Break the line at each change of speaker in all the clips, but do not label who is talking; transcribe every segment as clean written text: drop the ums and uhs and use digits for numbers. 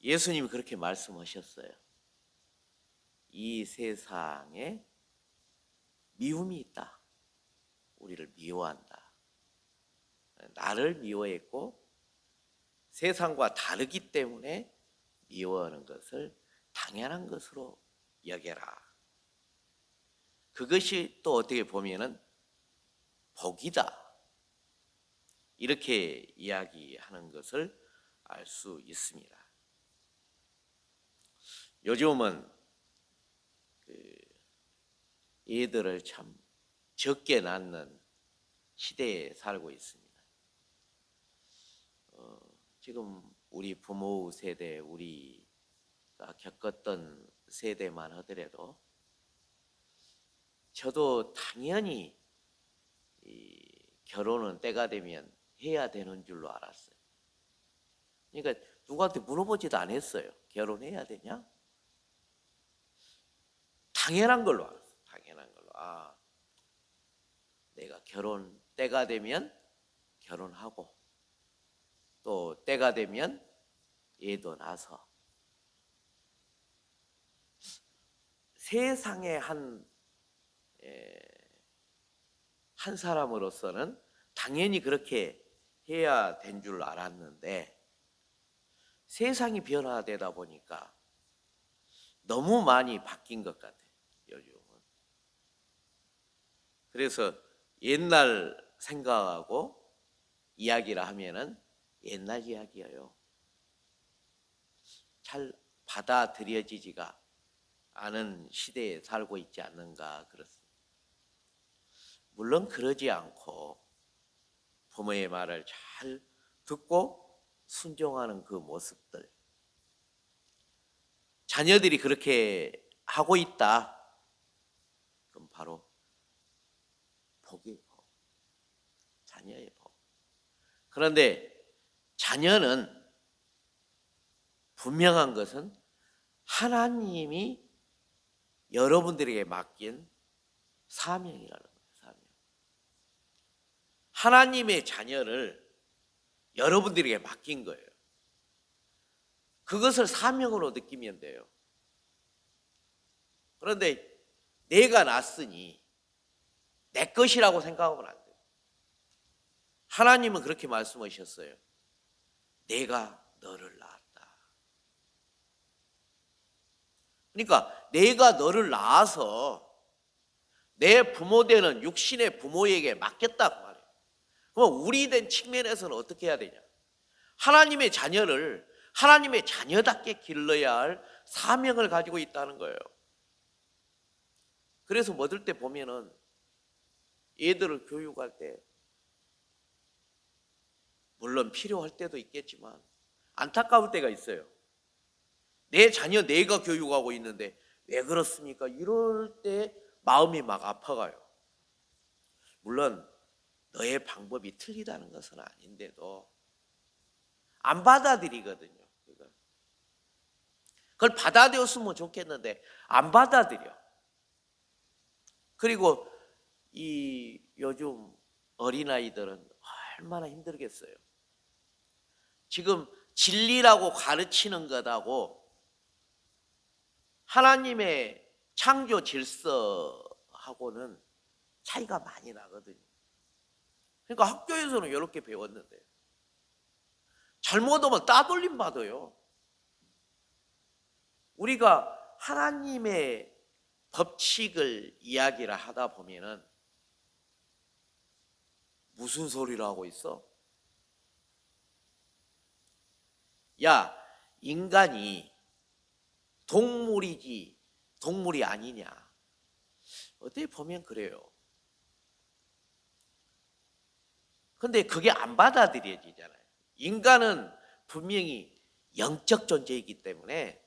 예수님이 그렇게 말씀하셨어요. 이 세상에 미움이 있다. 우리를 미워한다. 나를 미워했고 세상과 다르기 때문에 미워하는 것을 당연한 것으로 여겨라. 그것이 또 어떻게 보면은 복이다. 이렇게 이야기하는 것을 알 수 있습니다. 요즘은 애들을 참 적게 낳는 시대에 살고 있습니다. 지금 우리 부모 세대, 우리가 겪었던 세대만 하더라도 저도 당연히 결혼은 때가 되면 해야 되는 줄로 알았어요. 그러니까 누구한테 물어보지도 않았어요. 결혼해야 되냐? 당연한 걸로 알았어요. 당연한 걸로. 내가 결혼 때가 되면 결혼하고 또 때가 되면 애도 낳아서 세상의 한 사람으로서는 당연히 그렇게 해야 된 줄 알았는데 세상이 변화되다 보니까 너무 많이 바뀐 것 같아요. 요즘은. 그래서 옛날 생각하고 이야기를 하면은 옛날 이야기예요. 잘 받아들여지지가 않은 시대에 살고 있지 않는가 그렇습니다. 물론 그러지 않고 부모의 말을 잘 듣고 순종하는 그 모습들, 자녀들이 그렇게 하고 있다. 그럼 바로 복이에요. 자녀의 복. 그런데 자녀는 분명한 것은 하나님이 여러분들에게 맡긴 사명이라는 거예요. 사명. 하나님의 자녀를 여러분들에게 맡긴 거예요. 그것을 사명으로 느끼면 돼요. 그런데 내가 낳았으니 내 것이라고 생각하면 안 돼요. 하나님은 그렇게 말씀하셨어요. 내가 너를 낳았다. 그러니까 내가 너를 낳아서 내 부모 되는 육신의 부모에게 맡겼다고 말해요. 그럼 우리 된 측면에서는 어떻게 해야 되냐? 하나님의 자녀를 하나님의 자녀답게 길러야 할 사명을 가지고 있다는 거예요. 그래서 mod을 때 보면은 애들을 교육할 때 물론 필요할 때도 있겠지만 안타까울 때가 있어요. 내 자녀 내가 교육하고 있는데 왜 그렇습니까? 이럴 때 마음이 막 아파가요. 물론 너의 방법이 틀리다는 것은 아닌데도 안 받아들이거든요. 그걸 받아들였으면 좋겠는데 안 받아들여. 그리고 이 요즘 어린아이들은 얼마나 힘들겠어요. 지금 진리라고 가르치는 것하고 하나님의 창조 질서하고는 차이가 많이 나거든요. 그러니까 학교에서는 이렇게 배웠는데 잘못하면 따돌림 받아요. 우리가 하나님의 법칙을 이야기를 하다 보면은 무슨 소리를 하고 있어? 야, 인간이 동물이지 동물이 아니냐. 어떻게 보면 그래요. 근데 그게 안 받아들여지잖아요. 인간은 분명히 영적 존재이기 때문에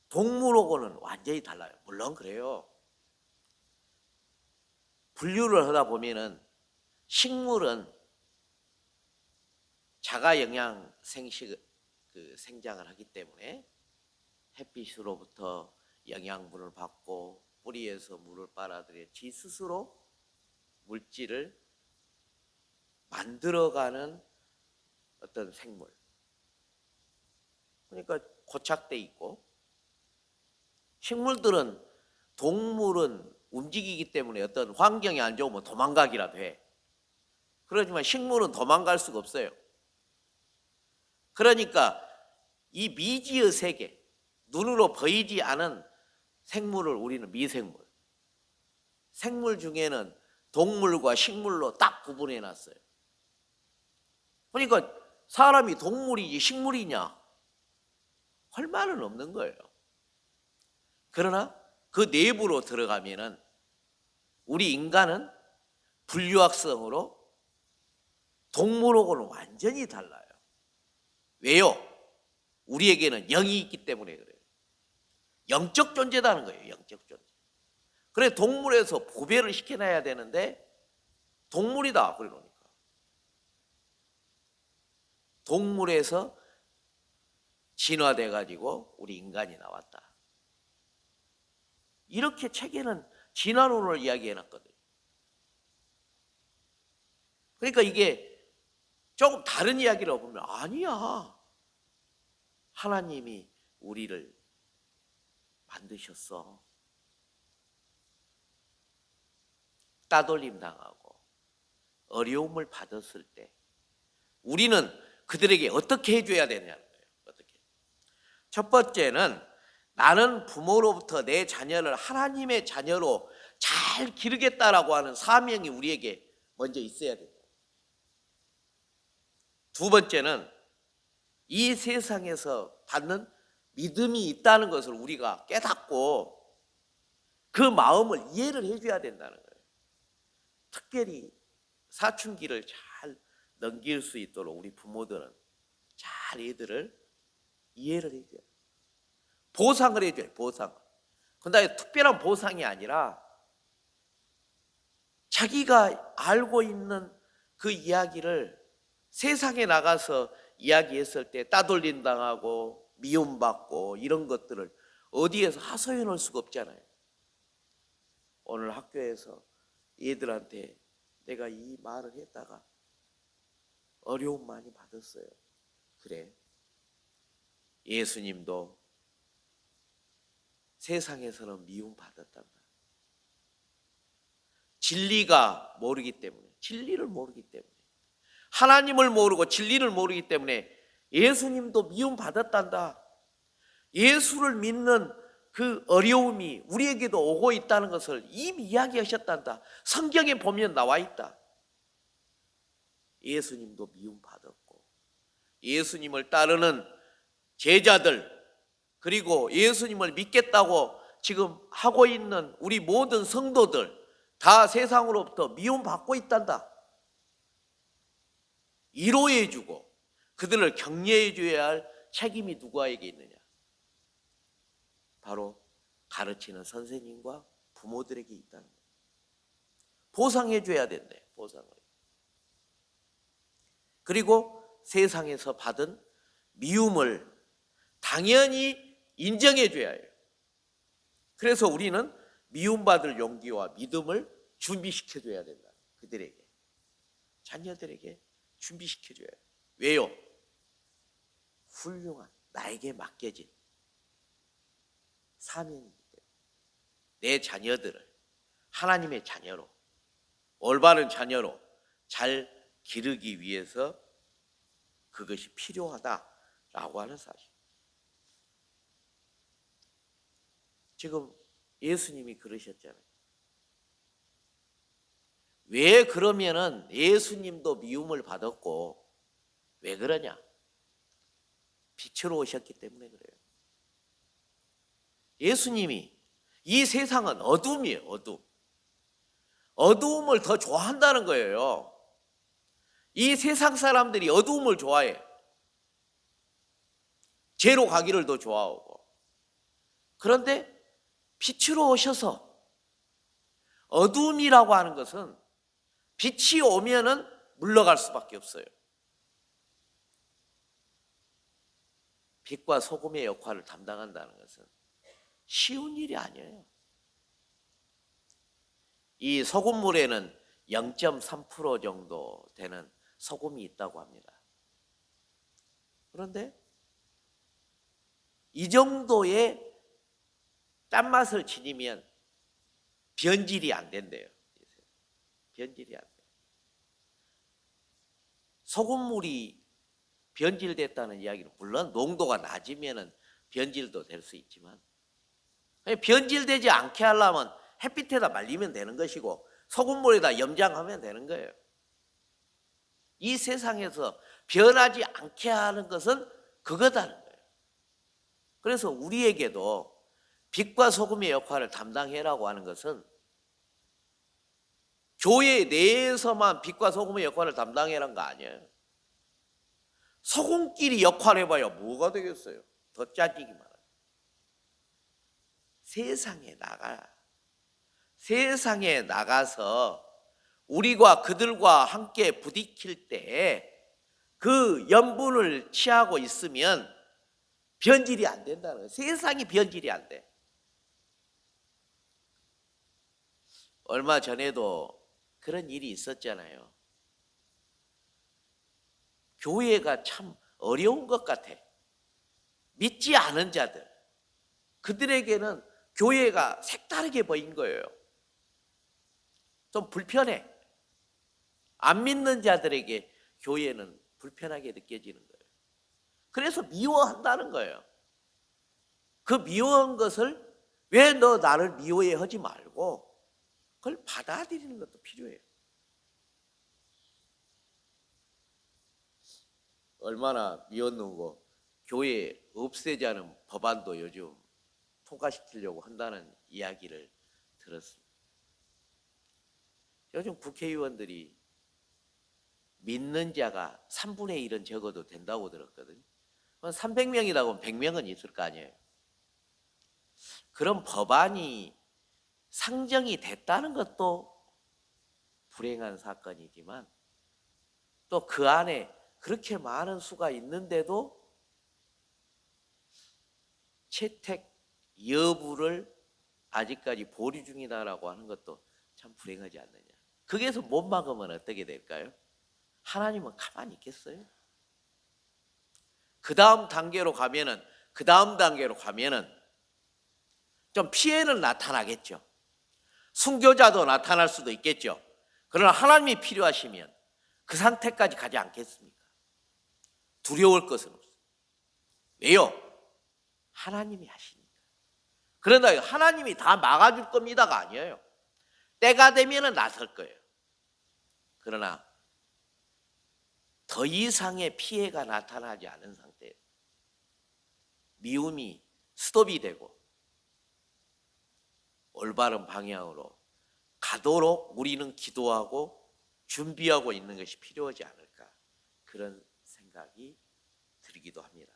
동물하고는 완전히 달라요. 물론 그래요. 분류를 하다 보면은 식물은 자가 영양 생장을 하기 때문에 햇빛으로부터 영양분을 받고 뿌리에서 물을 빨아들여 지 스스로 물질을 만들어가는 어떤 생물. 그러니까 고착돼 있고, 식물들은, 동물은 움직이기 때문에 어떤 환경이 안 좋으면 도망가기라도 해. 그렇지만 식물은 도망갈 수가 없어요. 그러니까 이 미지의 세계, 눈으로 보이지 않은 생물을 우리는 미생물, 생물 중에는 동물과 식물로 딱 구분해 놨어요. 그러니까 사람이 동물이지 식물이냐? 할 말은 없는 거예요. 그러나 그 내부로 들어가면은 우리 인간은 분류학성으로 동물하고는 완전히 달라요. 왜요? 우리에게는 영이 있기 때문에 그래요. 영적 존재다는 거예요. 영적 존재. 그래 동물에서 보배를 시켜놔야 되는데 동물이다 그러니까 동물에서 진화돼 가지고 우리 인간이 나왔다. 이렇게 책에는 진화론을 이야기해 놨거든요. 그러니까 이게 조금 다른 이야기를 보면 아니야. 하나님이 우리를 만드셨어. 따돌림 당하고 어려움을 받았을 때 우리는 그들에게 어떻게 해줘야 되냐는 거예요. 어떻게? 첫 번째는 나는 부모로부터 내 자녀를 하나님의 자녀로 잘 기르겠다라고 하는 사명이 우리에게 먼저 있어야 된다. 두 번째는 이 세상에서 받는 믿음이 있다는 것을 우리가 깨닫고 그 마음을 이해를 해줘야 된다는 거예요. 특별히 사춘기를 잘 넘길 수 있도록 우리 부모들은 잘 애들을 이해를 해줘야 돼요. 보상을 해줘요. 보상. 근데 특별한 보상이 아니라 자기가 알고 있는 그 이야기를 세상에 나가서 이야기했을 때 따돌림 당하고 미움받고 이런 것들을 어디에서 하소연할 수가 없잖아요. 오늘 학교에서 얘들한테 내가 이 말을 했다가 어려움 많이 받았어요. 그래. 예수님도 세상에서는 미움 받았단 말이에요. 진리가 모르기 때문에, 진리를 모르기 때문에, 하나님을 모르고 진리를 모르기 때문에 예수님도 미움 받았단다. 예수를 믿는 그 어려움이 우리에게도 오고 있다는 것을 이미 이야기하셨단다. 성경에 보면 나와 있다. 예수님도 미움 받았고 예수님을 따르는 제자들 그리고 예수님을 믿겠다고 지금 하고 있는 우리 모든 성도들 다 세상으로부터 미움받고 있단다. 위로해주고 그들을 격려해줘야 할 책임이 누구에게 있느냐? 바로 가르치는 선생님과 부모들에게 있다는 거예요. 보상해줘야 된대. 보상을. 그리고 세상에서 받은 미움을 당연히 인정해줘야 해요. 그래서 우리는 미움받을 용기와 믿음을 준비시켜줘야 된다. 그들에게. 자녀들에게 준비시켜줘야 해요. 왜요? 훌륭한 나에게 맡겨진 사명이기 때문에 내 자녀들을 하나님의 자녀로 올바른 자녀로 잘 기르기 위해서 그것이 필요하다라고 하는 사실. 지금 예수님이 그러셨잖아요. 왜 그러면은 예수님도 미움을 받았고 왜 그러냐? 빛으로 오셨기 때문에 그래요. 예수님이 이 세상은 어둠이에요. 어둠. 어두움을 더 좋아한다는 거예요. 이 세상 사람들이 어두움을 좋아해. 죄로 가기를 더 좋아하고. 그런데 빛으로 오셔서 어두움이라고 하는 것은 빛이 오면은 물러갈 수밖에 없어요. 빛과 소금의 역할을 담당한다는 것은 쉬운 일이 아니에요. 이 소금물에는 0.3% 정도 되는 소금이 있다고 합니다. 그런데 이 정도의 짠맛을 지니면 변질이 안 된대요. 변질이 안 돼요. 소금물이 변질됐다는 이야기는 물론 농도가 낮으면 변질도 될 수 있지만 변질되지 않게 하려면 햇빛에다 말리면 되는 것이고 소금물에다 염장하면 되는 거예요. 이 세상에서 변하지 않게 하는 것은 그거다는 거예요. 그래서 우리에게도 빛과 소금의 역할을 담당해라고 하는 것은 교회 내에서만 빛과 소금의 역할을 담당해라는 거 아니에요. 소금끼리 역할을 해봐야 뭐가 되겠어요? 더 짜지기만 하죠. 세상에 나가서 우리가 그들과 함께 부딪힐 때 그 염분을 취하고 있으면 변질이 안 된다는 거예요. 세상이 변질이 안 돼. 얼마 전에도 그런 일이 있었잖아요. 교회가 참 어려운 것 같아. 믿지 않은 자들, 그들에게는 교회가 색다르게 보인 거예요. 좀 불편해. 안 믿는 자들에게 교회는 불편하게 느껴지는 거예요. 그래서 미워한다는 거예요. 그 미워한 것을 왜 너 나를 미워해 하지 말고 그걸 받아들이는 것도 필요해요. 얼마나 미웠는고 교회 없애자는 법안도 요즘 통과시키려고 한다는 이야기를 들었습니다. 요즘 국회의원들이 믿는 자가 3분의 1은 적어도 된다고 들었거든요. 300명이다 보면 100명은 있을 거 아니에요. 그런 법안이 상정이 됐다는 것도 불행한 사건이지만 또 그 안에 그렇게 많은 수가 있는데도 채택 여부를 아직까지 보류 중이다라고 하는 것도 참 불행하지 않느냐. 거기에서 못 막으면 어떻게 될까요? 하나님은 가만히 있겠어요? 그 다음 단계로 가면은 좀 피해는 나타나겠죠. 순교자도 나타날 수도 있겠죠. 그러나 하나님이 필요하시면 그 상태까지 가지 않겠습니까? 두려울 것은 없어요. 왜요? 하나님이 하시니까. 그러나 하나님이 다 막아줄 겁니다가 아니에요. 때가 되면 나설 거예요. 그러나 더 이상의 피해가 나타나지 않은 상태에서 미움이 스톱이 되고 올바른 방향으로 가도록 우리는 기도하고 준비하고 있는 것이 필요하지 않을까, 그런 생각이 들기도 합니다.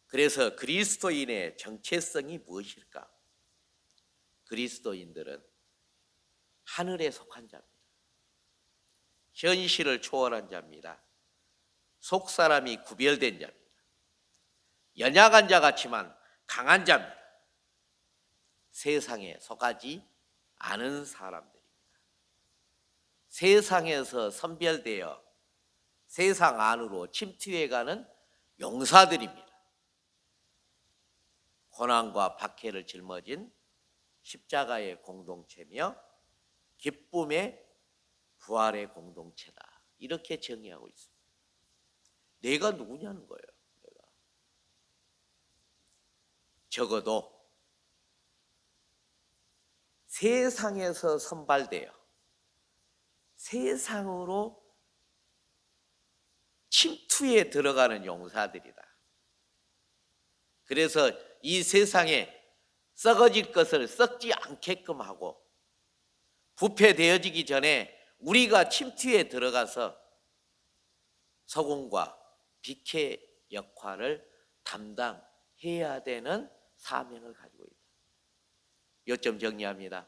그래서 그리스도인의 정체성이 무엇일까? 그리스도인들은 하늘에 속한 자입니다. 현실을 초월한 자입니다. 속사람이 구별된 자입니다. 연약한 자 같지만 강한 자입니다. 세상에 속하지 않은 사람들입니다. 세상에서 선별되어 세상 안으로 침투해가는 용사들입니다. 고난과 박해를 짊어진 십자가의 공동체며 기쁨의 부활의 공동체다. 이렇게 정의하고 있습니다. 내가 누구냐는 거예요. 내가. 적어도 세상에서 선발되어 세상으로 침투에 들어가는 용사들이다. 그래서 이 세상에 썩어질 것을 썩지 않게끔 하고 부패되어지기 전에 우리가 침투에 들어가서 소금과 빛의 역할을 담당해야 되는 사명을 가지고 있다. 요점 정리합니다.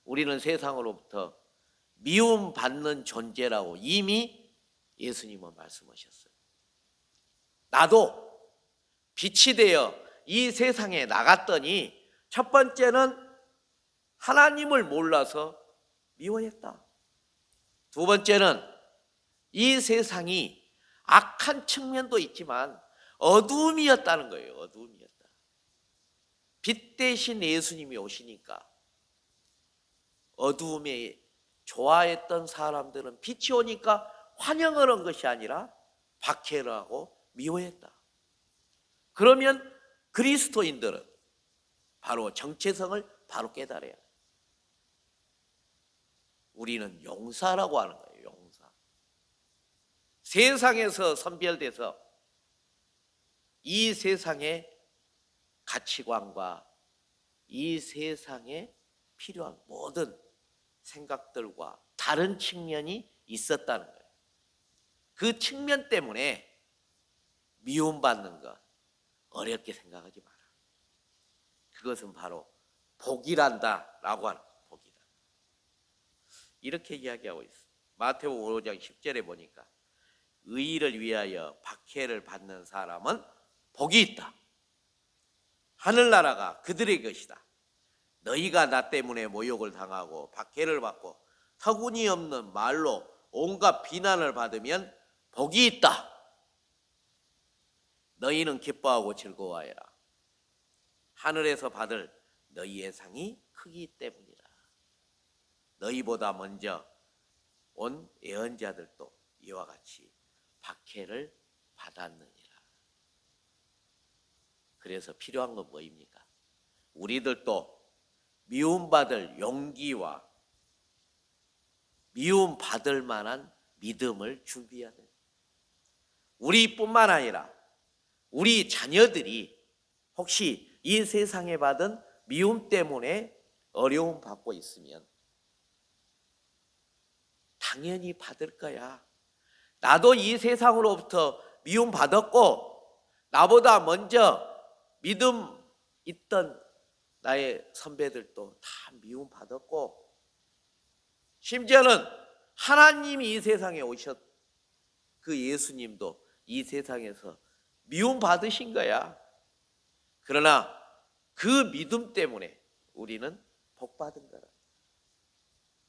우리는 세상으로부터 미움받는 존재라고 이미 예수님은 말씀하셨어요. 나도 빛이 되어 이 세상에 나갔더니 첫 번째는 하나님을 몰라서 미워했다. 두 번째는 이 세상이 악한 측면도 있지만 어두움이었다는 거예요. 어두움이었다. 빛 대신 예수님이 오시니까 어두움에 좋아했던 사람들은 빛이 오니까 환영을 한 것이 아니라 박해를 하고 미워했다. 그러면 그리스도인들은 바로 정체성을 바로 깨달아야 돼. 우리는 용사라고 하는 거예요. 용사. 세상에서 선별돼서 이 세상의 가치관과 이 세상에 필요한 모든 생각들과 다른 측면이 있었다는 거예요. 그 측면 때문에 미움받는 것 어렵게 생각하지 마라. 그것은 바로 복이란다 라고 하는 거예요. 복이다. 이렇게 이야기하고 있어요. 마태복음 5장 10절에 보니까 의를 위하여 박해를 받는 사람은 복이 있다. 하늘나라가 그들의 것이다. 너희가 나 때문에 모욕을 당하고 박해를 받고 터무니없는 말로 온갖 비난을 받으면 복이 있다. 너희는 기뻐하고 즐거워하여라. 하늘에서 받을 너희의 상이 크기 때문이라. 너희보다 먼저 온 예언자들도 이와 같이 박해를 받았느니라. 그래서 필요한 건 뭐입니까? 우리들도 미움받을 용기와 미움받을 만한 믿음을 준비해야 돼요. 우리뿐만 아니라 우리 자녀들이 혹시 이 세상에 받은 미움 때문에 어려움 받고 있으면 당연히 받을 거야. 나도 이 세상으로부터 미움 받았고 나보다 먼저 믿음 있던 나의 선배들도 다 미움 받았고 심지어는 하나님이 이 세상에 오셨 그 예수님도 이 세상에서 미움 받으신 거야. 그러나 그 믿음 때문에 우리는 복 받은 거라.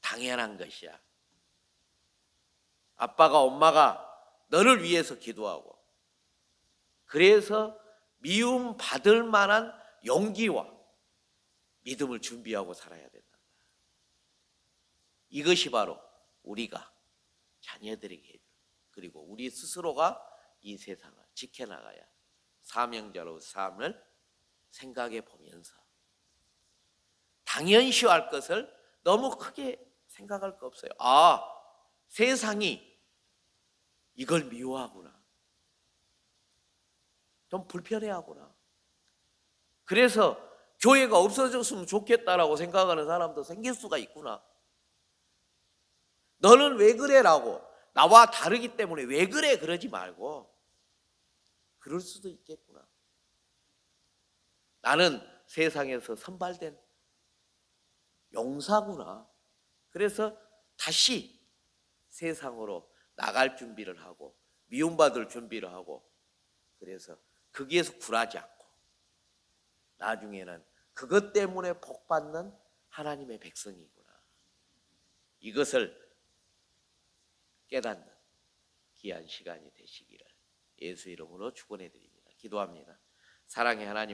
당연한 것이야. 아빠가 엄마가 너를 위해서 기도하고 그래서 미움 받을 만한 용기와 믿음을 준비하고 살아야 된다. 이것이 바로 우리가 자녀들에게 그리고 우리 스스로가 이 세상을 지켜나가야 사명자로 삶을 생각해 보면서 당연시할 것을 너무 크게 생각할 거 없어요. 아, 세상이 이걸 미워하구나. 좀 불편해하구나. 그래서 교회가 없어졌으면 좋겠다라고 생각하는 사람도 생길 수가 있구나. 너는 왜 그래라고 나와 다르기 때문에 왜 그래 그러지 말고 그럴 수도 있겠구나. 나는 세상에서 선발된 용사구나. 그래서 다시 세상으로 나갈 준비를 하고 미움받을 준비를 하고 그래서 거기에서 굴하지 않고 나중에는 그것 때문에 복받는 하나님의 백성이구나. 이것을 깨닫는 귀한 시간이 되시기를 예수 이름으로 축원해 드립니다. 기도합니다. 사랑의 하나님